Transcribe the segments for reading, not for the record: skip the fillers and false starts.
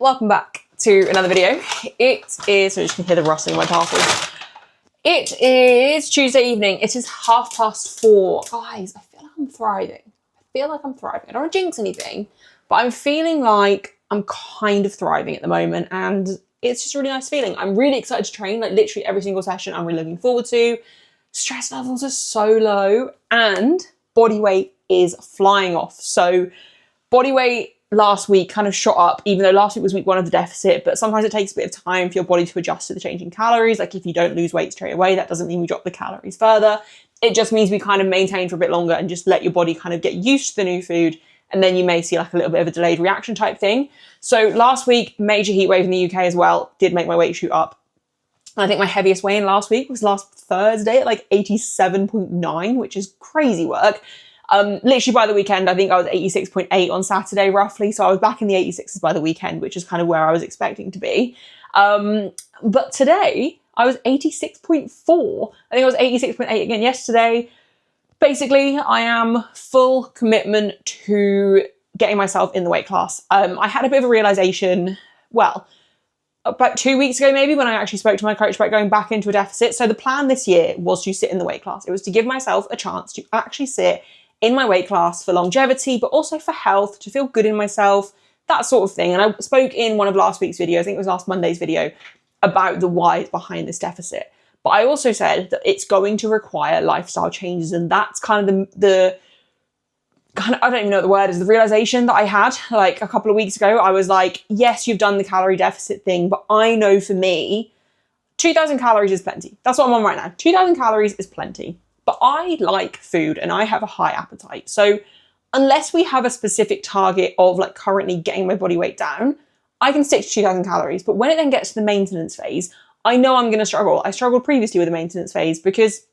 welcome back to another video. It is, so you can hear the rustling of my parcels. It is Tuesday evening. It is 4:30. Guys, I feel like I'm thriving. I don't want to jinx anything, but I'm feeling like I'm kind of thriving at the moment, and it's just a really nice feeling. I'm really excited to train, like literally every single session I'm really looking forward to. Stress levels are so low, and body weight is flying off. So body weight last week kind of shot up, even though last week was week one of the deficit, but sometimes it takes a bit of time for your body to adjust to the changing calories. Like if you don't lose weight straight away, that doesn't mean we drop the calories further. It just means we kind of maintain for a bit longer and just let your body kind of get used to the new food. And then you may see like a little bit of a delayed reaction type thing. So last week, major heat wave in the UK as well, did make my weight shoot up. I think my heaviest weigh-in last week was last Thursday at like 87.9, which is crazy work. Literally by the weekend, I think I was 86.8 on Saturday roughly. So I was back in the 86s by the weekend, which is kind of where I was expecting to be. But today I was 86.4. I think I was 86.8 again yesterday. Basically, I am full commitment to getting myself in the weight class. I had a bit of a realization, well, about 2 weeks ago maybe, when I actually spoke to my coach about going back into a deficit. So the plan this year was to sit in the weight class. It was to give myself a chance to actually sit in my weight class for longevity, but also for health, to feel good in myself, that sort of thing. And I spoke in one of last week's videos, I think it was last Monday's video, about the why behind this deficit. But I also said that it's going to require lifestyle changes, and that's kind of the kind of, I don't even know what the word is, the realization that I had like a couple of weeks ago. I was like, yes, you've done the calorie deficit thing, but I know for me, 2,000 calories is plenty. That's what I'm on right now. 2,000 calories is plenty. But I like food and I have a high appetite. So unless we have a specific target of like currently getting my body weight down, I can stick to 2,000 calories. But when it then gets to the maintenance phase, I know I'm going to struggle. I struggled previously with the maintenance phase because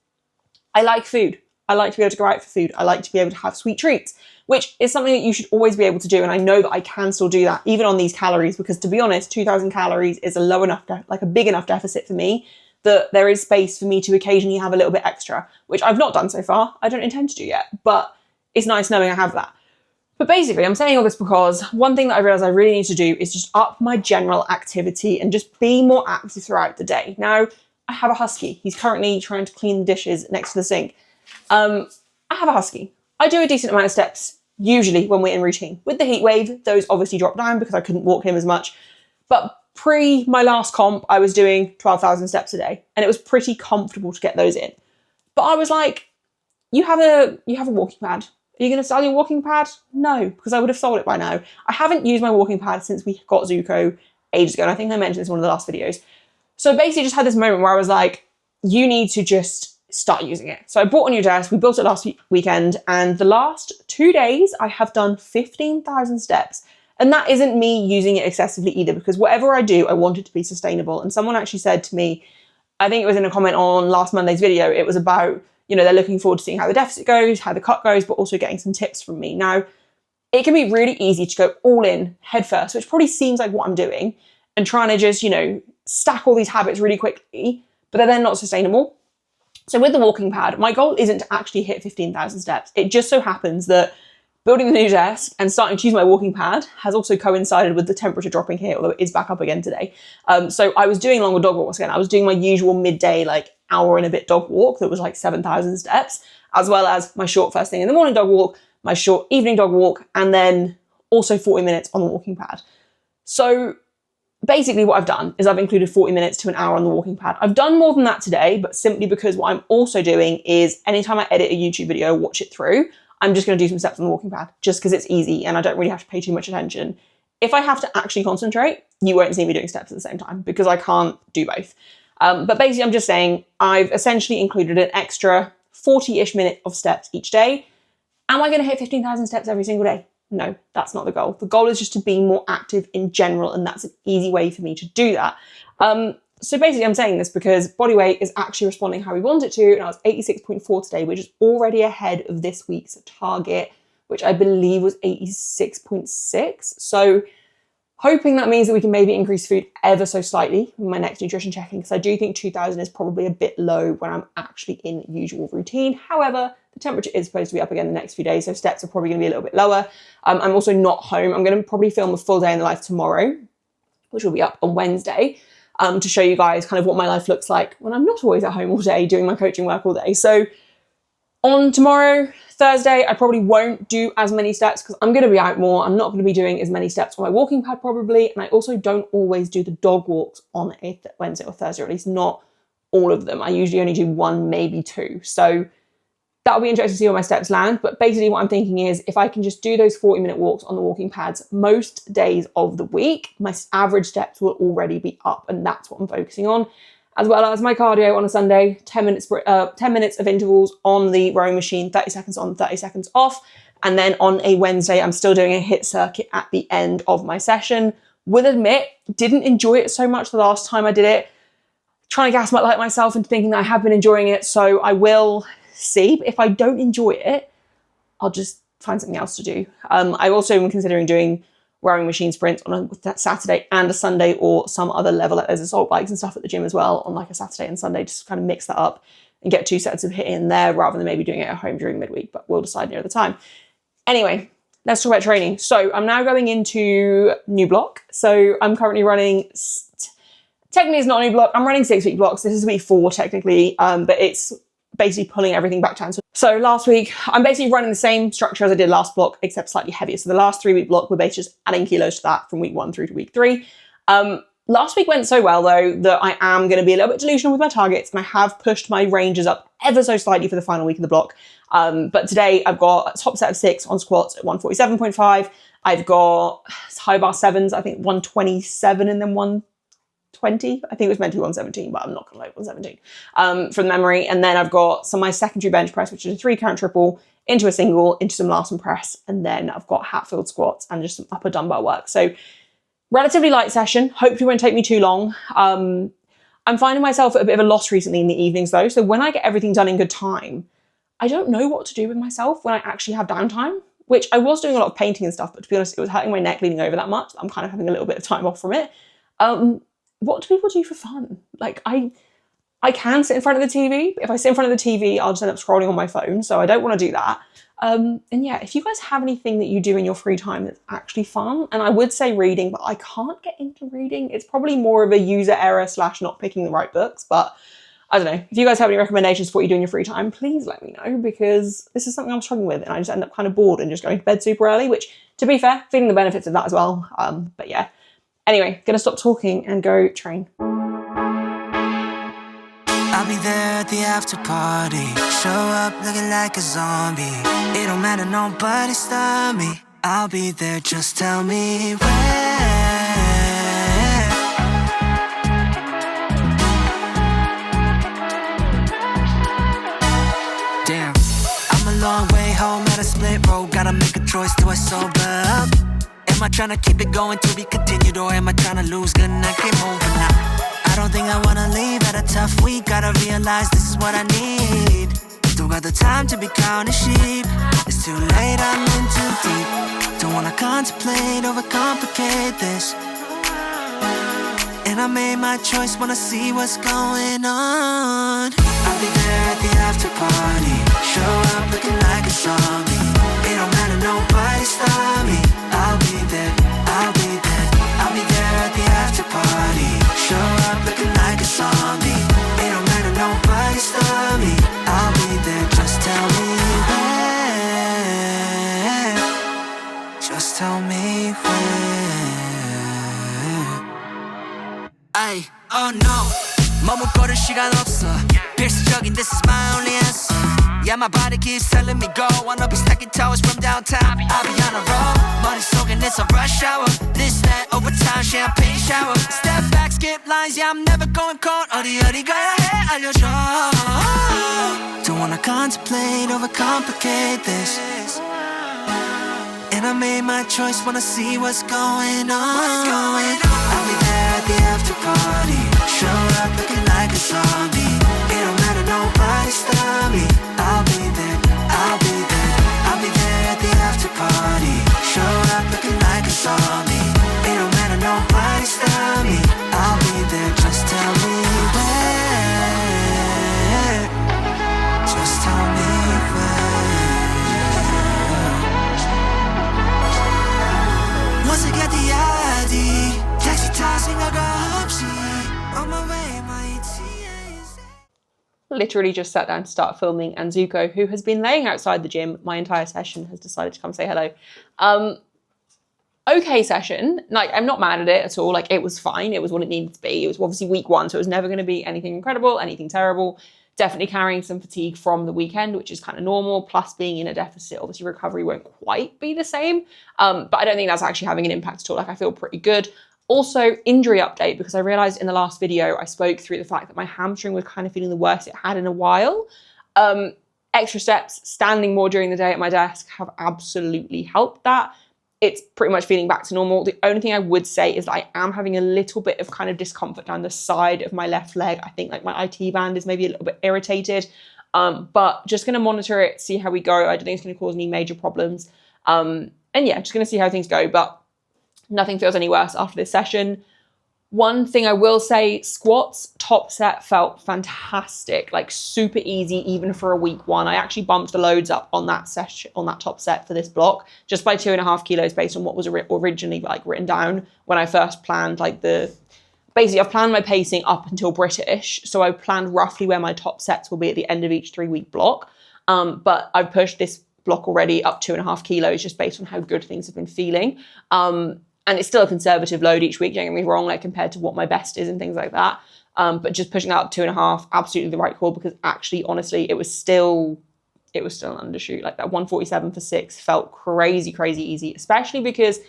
I like food. I like to be able to go out for food. I like to be able to have sweet treats, which is something that you should always be able to do. And I know that I can still do that even on these calories, because to be honest, 2,000 calories is a low enough, like a big enough deficit for me that there is space for me to occasionally have a little bit extra, which I've not done so far. I don't intend to do yet, but it's nice knowing I have that. But basically, I'm saying all this because one thing that I realized I really need to do is just up my general activity and just be more active throughout the day. Now, I have a husky. He's currently trying to clean the dishes next to the sink. I have a husky. I do a decent amount of steps, usually when we're in routine. With the heat wave, those obviously dropped down because I couldn't walk him as much. But pre my last comp, I was doing 12,000 steps a day, and it was pretty comfortable to get those in. But I was like, you have a walking pad. Are you going to sell your walking pad? No, because I would have sold it by now. I haven't used my walking pad since we got Zuko ages ago, and I think I mentioned this in one of the last videos. So basically just had this moment where I was like, you need to just start using it. So I bought a new desk, we built it last weekend, and the last 2 days I have done 15,000 steps. And that isn't me using it excessively either, because whatever I do, I want it to be sustainable. And someone actually said to me, I think it was in a comment on last Monday's video, it was about, you know, they're looking forward to seeing how the deficit goes, how the cut goes, but also getting some tips from me. Now, it can be really easy to go all in head first, which probably seems like what I'm doing, and trying to just, you know, stack all these habits really quickly, but they're then not sustainable. So with the walking pad, my goal isn't to actually hit 15,000 steps. It just so happens that building the new desk and starting to use my walking pad has also coincided with the temperature dropping here, although it is back up again today. So I was doing longer dog walks again. I was doing my usual midday, like hour and a bit dog walk that was like 7,000 steps, as well as my short first thing in the morning dog walk, my short evening dog walk, and then also 40 minutes on the walking pad. So basically what I've done is I've included 40 minutes to an hour on the walking pad. I've done more than that today, but simply because what I'm also doing is anytime I edit a YouTube video, watch it through, I'm just going to do some steps on the walking pad just because it's easy and I don't really have to pay too much attention. If I have to actually concentrate, you won't see me doing steps at the same time because I can't do both. But basically, I'm just saying I've essentially included an extra 40-ish minutes of steps each day. Am I going to hit 15,000 steps every single day? No, that's not the goal. The goal is just to be more active in general, and that's an easy way for me to do that. So basically, I'm saying this because body weight is actually responding how we want it to, and I was 86.4 today, which is already ahead of this week's target, which I believe was 86.6. So hoping that means that we can maybe increase food ever so slightly in my next nutrition checking, because I do think 2,000 is probably a bit low when I'm actually in usual routine. However, the temperature is supposed to be up again the next few days, so steps are probably going to be a little bit lower. I'm also not home. I'm going to probably film a full day in the life tomorrow. which will be up on Wednesday, to show you guys kind of what my life looks like when I'm not always at home all day doing my coaching work all day. So on tomorrow, Thursday, I probably won't do as many steps because I'm going to be out more. I'm not going to be doing as many steps on my walking pad probably. And I also don't always do the dog walks on a Wednesday or Thursday, or at least not all of them. I usually only do one, maybe two. So that'll be interesting to see where my steps land. But basically what I'm thinking is if I can just do those 40-minute walks on the walking pads most days of the week, my average steps will already be up. And that's what I'm focusing on. As well as my cardio on a Sunday, 10 minutes of intervals on the rowing machine, 30 seconds on, 30 seconds off. And then on a Wednesday, I'm still doing a HIIT circuit at the end of my session. Will admit, didn't enjoy it so much the last time I did it. Trying to gaslight myself into thinking that I have been enjoying it. So I will see. But if I don't enjoy it, I'll just find something else to do. I also am considering doing rowing machine sprints on a Saturday and a Sunday, or some other level. Like there's assault bikes and stuff at the gym as well on like a Saturday and Sunday, just kind of mix that up and get 2 sets of HIIT in there rather than maybe doing it at home during midweek, but we'll decide near the time. Anyway, let's talk about training. So I'm now going into new block. So I'm currently running, technically it's not a new block, I'm running 6-week blocks. This is week 4 technically, but it's basically pulling everything back down. So last week, I'm basically running the same structure as I did last block, except slightly heavier. So the last 3-week block, we're basically just adding kilos to that from week 1 through to week 3. Last week went so well though, that I am going to be a little bit delusional with my targets, and I have pushed my ranges up ever so slightly for the final week of the block. But today I've got a top set of 6 on squats at 147.5. I've got high bar 7s, I think 127 and then 120. I think it was meant to be 117, but I'm not going to lie, 117 from memory. And then I've got my secondary bench press, which is a 3 count triple into a single, into some Larson press. And then I've got Hatfield squats and just some upper dumbbell work. So relatively light session. Hopefully won't take me too long. I'm finding myself at a bit of a loss recently in the evenings though. So when I get everything done in good time, I don't know what to do with myself when I actually have downtime, which I was doing a lot of painting and stuff, but to be honest, it was hurting my neck leaning over that much. I'm kind of having a little bit of time off from it. What do people do for fun? Like I can sit in front of the TV, but if I sit in front of the TV, I'll just end up scrolling on my phone. So I don't want to do that. And yeah, if you guys have anything that you do in your free time that's actually fun, and I would say reading, but I can't get into reading. It's probably more of a user error / not picking the right books, but I don't know. If you guys have any recommendations for what you do in your free time, please let me know, because this is something I'm struggling with and I just end up kind of bored and just going to bed super early, which, to be fair, feeling the benefits of that as well. But yeah. Anyway, gonna stop talking and go train. I'll be there at the after party. Show up looking like a zombie. It don't matter, nobody stop me. I'll be there, just tell me where. Damn, I'm a long way home at a split road. Gotta make a choice, do I sober up? Am I tryna keep it going to be continued, or am I tryna lose? Good night, game over now. I don't think I wanna leave at a tough week. Gotta realize this is what I need. Don't got the time to be counting sheep. It's too late, I'm in too deep. Don't wanna contemplate, overcomplicate this. And I made my choice, wanna see what's going on. I'll be there at the after party. Show up looking like a zombie. It don't matter, nobody stop me. I'll be there, I'll be there. I'll be there at the after party. Show up looking like a zombie. It don't matter, nobody stop me. I'll be there, just tell me where. Just tell me where. Ay, oh no, 머뭇거릴 시간 없어. 필수적인 this is my only answer. Yeah, my body keeps telling me go. Wanna be stacking towers from downtown. I'll be on a roll. 머릿속엔 it's a rush hour. This, that, overtime, champagne shower. Step back, skip lines, yeah, I'm never going cold. 어디 가야 해, 알려줘. Don't wanna contemplate, overcomplicate this. And I made my choice, wanna see what's going on. I'll be there at the after party. Show up looking like a zombie. It don't matter, nobody stop me. I'll be there, I'll be there. I'll be there at the after party. Show up looking like a zombie. It don't matter, nobody stop me. I'll be there, just tell me where. Just tell me where. Once I get the idea, literally just sat down to start filming, and Zuko, who has been laying outside the gym my entire session, has decided to come say hello. Okay session. Like, I'm not mad at it at all. Like, it was fine. It was what it needed to be. It was obviously week 1, so it was never going to be anything incredible, anything terrible. Definitely carrying some fatigue from the weekend, which is kind of normal. Plus, being in a deficit, obviously recovery won't quite be the same. But I don't think that's actually having an impact at all. Like, I feel pretty good. Also, injury update, because I realized in the last video, I spoke through the fact that my hamstring was kind of feeling the worst it had in a while. Extra steps, standing more during the day at my desk have absolutely helped that. It's pretty much feeling back to normal. The only thing I would say is that I am having a little bit of kind of discomfort down the side of my left leg. I think like my IT band is maybe a little bit irritated, but just going to monitor it, see how we go. I don't think it's going to cause any major problems. And yeah, just going to see how things go, but nothing feels any worse after this session. One thing I will say, squats, top set felt fantastic, like super easy, even for a week 1. I actually bumped the loads up on that session, on that top set for this block, just by 2.5 kilos based on what was originally like written down when I first planned basically I've planned my pacing up until British. So I planned roughly where my top sets will be at the end of each 3-week block. But I've pushed this block already up 2.5 kilos just based on how good things have been feeling. And it's still a conservative load each week, don't get me wrong, like compared to what my best is and things like that. But just pushing out 2.5, absolutely the right call, because actually, honestly, it was still an undershoot. Like that 147 for 6 felt crazy, crazy easy, especially because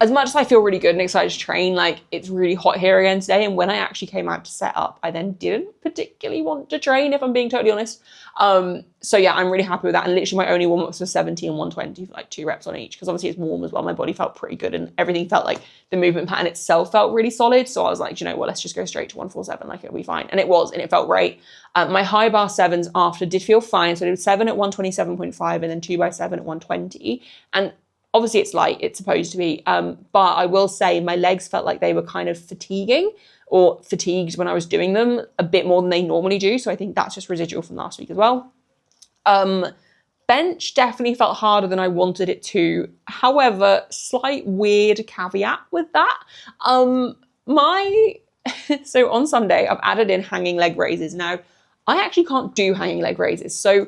as much as I feel really good and excited to train, like it's really hot here again today. And when I actually came out to set up, I then didn't particularly want to train, if I'm being totally honest. So yeah, I'm really happy with that. And literally my only warm-ups were 70 and 120 for like 2 reps on each, because obviously it's warm as well. My body felt pretty good and everything felt like the movement pattern itself felt really solid. So I was like, you know what, let's just go straight to 147, like it'll be fine. And it was, and it felt great. My high bar 7s after did feel fine. So I did 7 at 127.5 and then 2x7 at 120. And obviously it's light, it's supposed to be, but I will say my legs felt like they were kind of fatigued when I was doing them a bit more than they normally do. So I think that's just residual from last week as well. Bench definitely felt harder than I wanted it to. However, slight weird caveat with that. So on Sunday, I've added in hanging leg raises. Now, I actually can't do hanging leg raises. So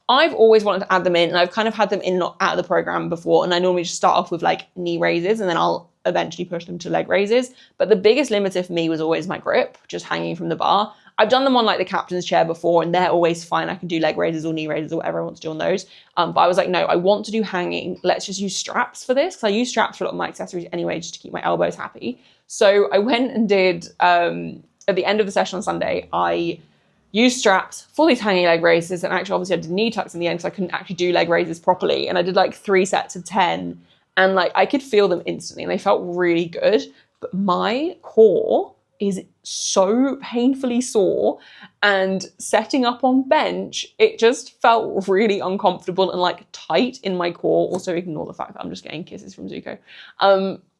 I've always wanted to add them in, and I've kind of had them in not out of the program before. And I normally just start off with like knee raises and then I'll eventually push them to leg raises. But the biggest limiter for me was always my grip, just hanging from the bar. I've done them on like the captain's chair before and they're always fine. I can do leg raises or knee raises or whatever I want to do on those. But I was like, no, I want to do hanging. Let's just use straps for this, because I use straps for a lot of my accessories anyway, just to keep my elbows happy. So I went and did, at the end of the session on Sunday, I used straps for these hanging leg raises, and actually obviously I did knee tucks in the end because I couldn't actually do leg raises properly, and I did like 3 sets of 10, and like I could feel them instantly and they felt really good, but my core is so painfully sore, and setting up on bench, it just felt really uncomfortable and like tight in my core. Also ignore the fact that I'm just getting kisses from Zuko.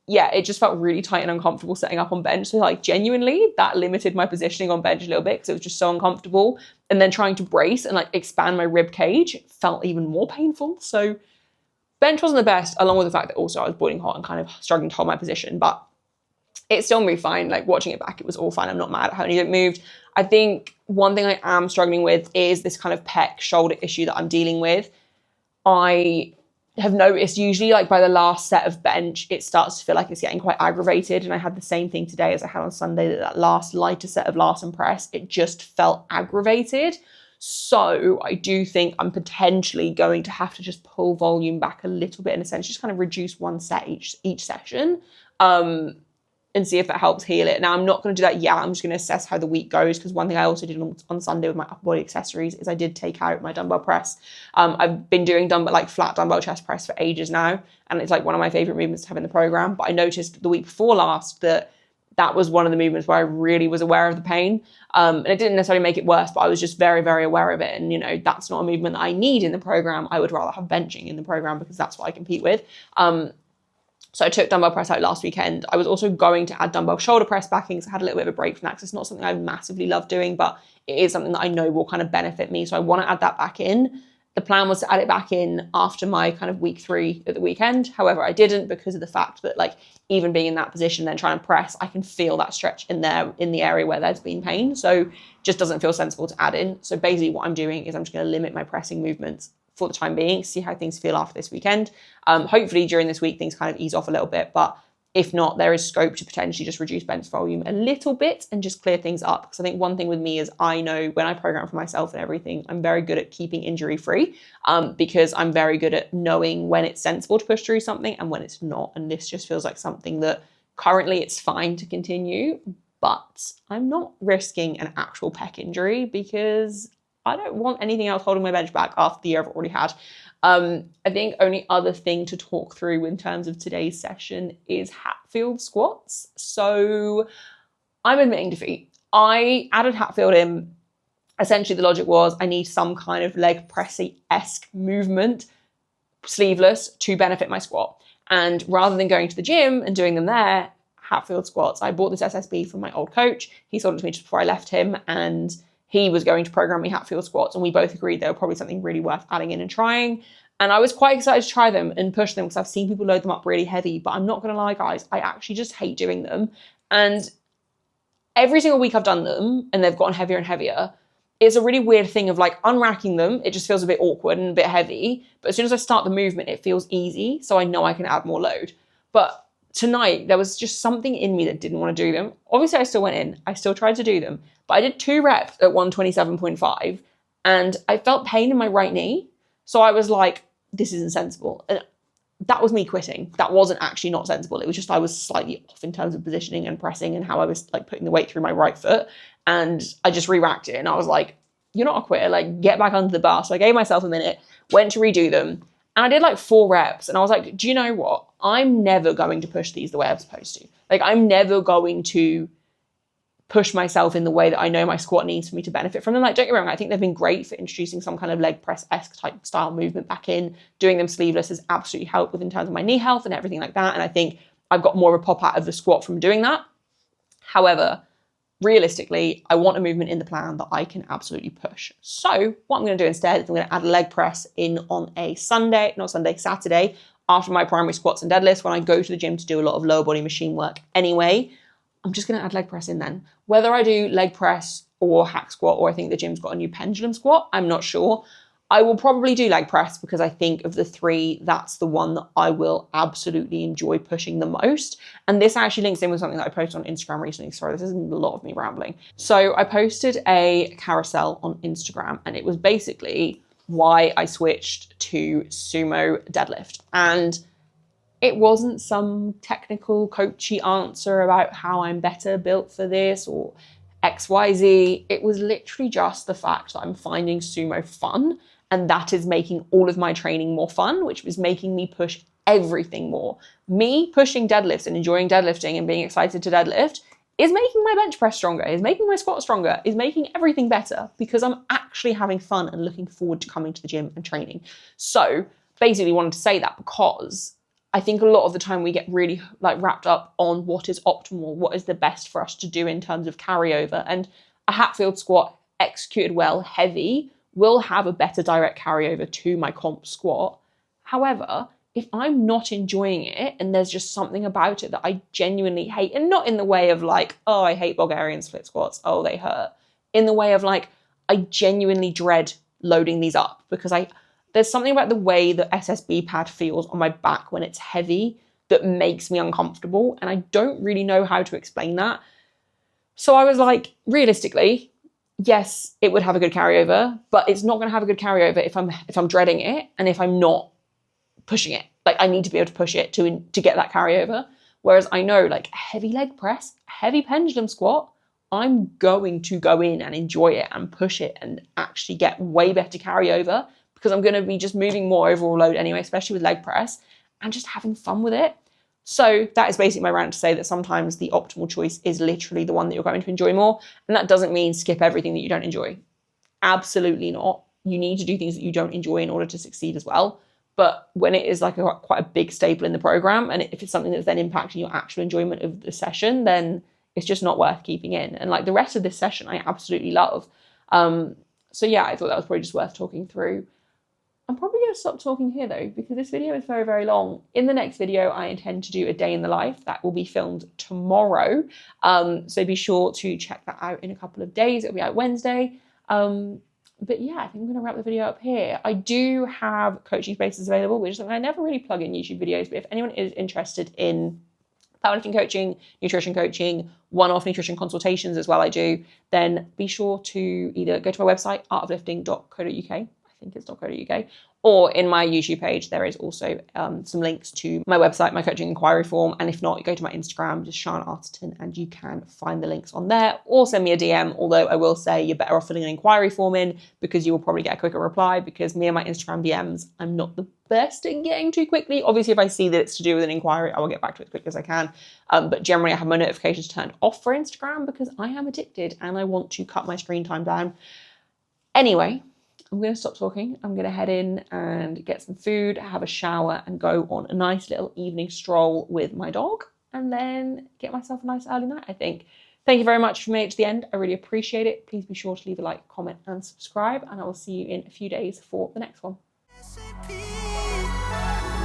Yeah, it just felt really tight and uncomfortable setting up on bench. So like genuinely that limited my positioning on bench a little bit because it was just so uncomfortable. And then trying to brace and like expand my rib cage felt even more painful. So bench wasn't the best, along with the fact that also I was boiling hot and kind of struggling to hold my position, but it still moved fine. Like watching it back, it was all fine. I'm not mad at how it moved. I think one thing I am struggling with is this kind of pec shoulder issue that I'm dealing with. I have noticed usually like by the last set of bench, it starts to feel like it's getting quite aggravated. And I had the same thing today as I had on Sunday, that last lighter set of Larsen press, it just felt aggravated. So I do think I'm potentially going to have to just pull volume back a little bit, in a sense, just kind of reduce 1 set each session. And see if that helps heal it. Now, I'm not going to do that yet. I'm just going to assess how the week goes, because one thing I also did on Sunday with my upper body accessories is I did take out my dumbbell press. I've been doing flat dumbbell chest press for ages now, and it's like one of my favorite movements to have in the program. But I noticed the week before last that was one of the movements where I really was aware of the pain. And it didn't necessarily make it worse, but I was just very, very aware of it. And, you know, that's not a movement that I need in the program. I would rather have benching in the program because that's what I compete with. So I took dumbbell press out last weekend. I was also going to add dumbbell shoulder press back in because I had a little bit of a break from that, because it's not something I massively love doing, but it is something that I know will kind of benefit me. So I want to add that back in. The plan was to add it back in after my kind of week 3 at the weekend. However, I didn't because of the fact that like even being in that position, then trying to press, I can feel that stretch in there in the area where there's been pain. So just doesn't feel sensible to add in. So basically what I'm doing is I'm just going to limit my pressing movements for the time being, see how things feel after this weekend. Hopefully during this week, things kind of ease off a little bit, but if not, there is scope to potentially just reduce bench volume a little bit and just clear things up. Because I think one thing with me is I know when I program for myself and everything, I'm very good at keeping injury free because I'm very good at knowing when it's sensible to push through something and when it's not. And this just feels like something that currently it's fine to continue, but I'm not risking an actual pec injury because I don't want anything else holding my bench back after the year I've already had. I think only other thing to talk through in terms of today's session is Hatfield squats. So I'm admitting defeat. I added Hatfield in. Essentially the logic was I need some kind of leg pressy-esque movement, sleeveless, to benefit my squat. And rather than going to the gym and doing them there, Hatfield squats, I bought this SSB from my old coach. He sold it to me just before I left him, and he was going to program me Hatfield squats, and we both agreed they were probably something really worth adding in and trying. And I was quite excited to try them and push them because I've seen people load them up really heavy, but I'm not going to lie, guys, I actually just hate doing them. And every single week I've done them and they've gotten heavier and heavier. It's a really weird thing of like unracking them. It just feels a bit awkward and a bit heavy. But as soon as I start the movement, it feels easy. So I know I can add more load. But tonight, there was just something in me that didn't want to do them. Obviously, I still went in. I still tried to do them. But I did 2 reps at 127.5 and I felt pain in my right knee. So I was like, this isn't sensible. And that was me quitting. That wasn't actually not sensible. It was just I was slightly off in terms of positioning and pressing and how I was like putting the weight through my right foot. And I just re-racked it. And I was like, you're not a quitter. Like, get back under the bar. So I gave myself a minute, went to redo them. And I did like 4 reps. And I was like, do you know what? I'm never going to push these the way I'm supposed to. Like, I'm never going to push myself in the way that I know my squat needs for me to benefit from them. Like, don't get me wrong, I think they've been great for introducing some kind of leg press-esque type style movement back in. Doing them sleeveless has absolutely helped with in terms of my knee health and everything like that. And I think I've got more of a pop out of the squat from doing that. However, realistically, I want a movement in the plan that I can absolutely push. So what I'm going to do instead is I'm going to add a leg press in on a Saturday, after my primary squats and deadlifts, when I go to the gym to do a lot of lower body machine work anyway. I'm just going to add leg press in then. Whether I do leg press or hack squat, or I think the gym's got a new pendulum squat, I'm not sure. I will probably do leg press because I think of the 3, that's the one that I will absolutely enjoy pushing the most. And this actually links in with something that I posted on Instagram recently. Sorry, this isn't a lot of me rambling. So I posted a carousel on Instagram and it was basically why I switched to sumo deadlift. And it wasn't some technical coachy answer about how I'm better built for this or XYZ. It was literally just the fact that I'm finding sumo fun, and that is making all of my training more fun, which was making me push everything more. Me pushing deadlifts and enjoying deadlifting and being excited to deadlift is making my bench press stronger, is making my squat stronger, is making everything better because I'm actually having fun and looking forward to coming to the gym and training. So basically wanted to say that because I think a lot of the time we get really like wrapped up on what is optimal, what is the best for us to do in terms of carryover. And a Hatfield squat executed well, heavy, will have a better direct carryover to my comp squat. However, if I'm not enjoying it and there's just something about it that I genuinely hate, and not in the way of like, oh, I hate Bulgarian split squats, oh, they hurt. In the way of like, I genuinely dread loading these up because there's something about the way the SSB pad feels on my back when it's heavy that makes me uncomfortable. And I don't really know how to explain that. So I was like, realistically, yes, it would have a good carryover, but it's not going to have a good carryover if I'm dreading it and if I'm not pushing it. Like, I need to be able to push it to get that carryover. Whereas I know like heavy leg press, heavy pendulum squat, I'm going to go in and enjoy it and push it and actually get way better carryover because I'm going to be just moving more overall load anyway, especially with leg press, and just having fun with it. So that is basically my rant to say that sometimes the optimal choice is literally the one that you're going to enjoy more. And that doesn't mean skip everything that you don't enjoy. Absolutely not. You need to do things that you don't enjoy in order to succeed as well. But when it is like quite a big staple in the program, and if it's something that's then impacting your actual enjoyment of the session, then it's just not worth keeping in. And like the rest of this session, I absolutely love. So yeah, I thought that was probably just worth talking through. I'm probably going to stop talking here though, because this video is very, very long. In the next video, I intend to do a day in the life that will be filmed tomorrow. So be sure to check that out in a couple of days. It'll be out Wednesday. But yeah, I think I'm going to wrap the video up here. I do have coaching spaces available, which is something I never really plug in YouTube videos. But if anyone is interested in powerlifting coaching, nutrition coaching, one-off nutrition consultations as well, I do, then be sure to either go to my website, artoflifting.co.uk, I think it's .co.uk, or in my YouTube page, there is also some links to my website, my coaching inquiry form. And if not, you go to my Instagram, just Sian Arterton, and you can find the links on there, or send me a DM. Although I will say you're better off filling an inquiry form in, because you will probably get a quicker reply, because me and my Instagram DMs, I'm not the best at getting to quickly. Obviously, if I see that it's to do with an inquiry, I will get back to it as quick as I can. But generally, I have my notifications turned off for Instagram because I am addicted and I want to cut my screen time down. Anyway, I'm going to stop talking. I'm going to head in and get some food, have a shower, and go on a nice little evening stroll with my dog, and then get myself a nice early night, I think. Thank you very much for making it to the end. I really appreciate it. Please be sure to leave a like, comment, and subscribe, and I will see you in a few days for the next one.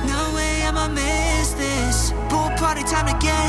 No way I'ma miss this. Pool party time to get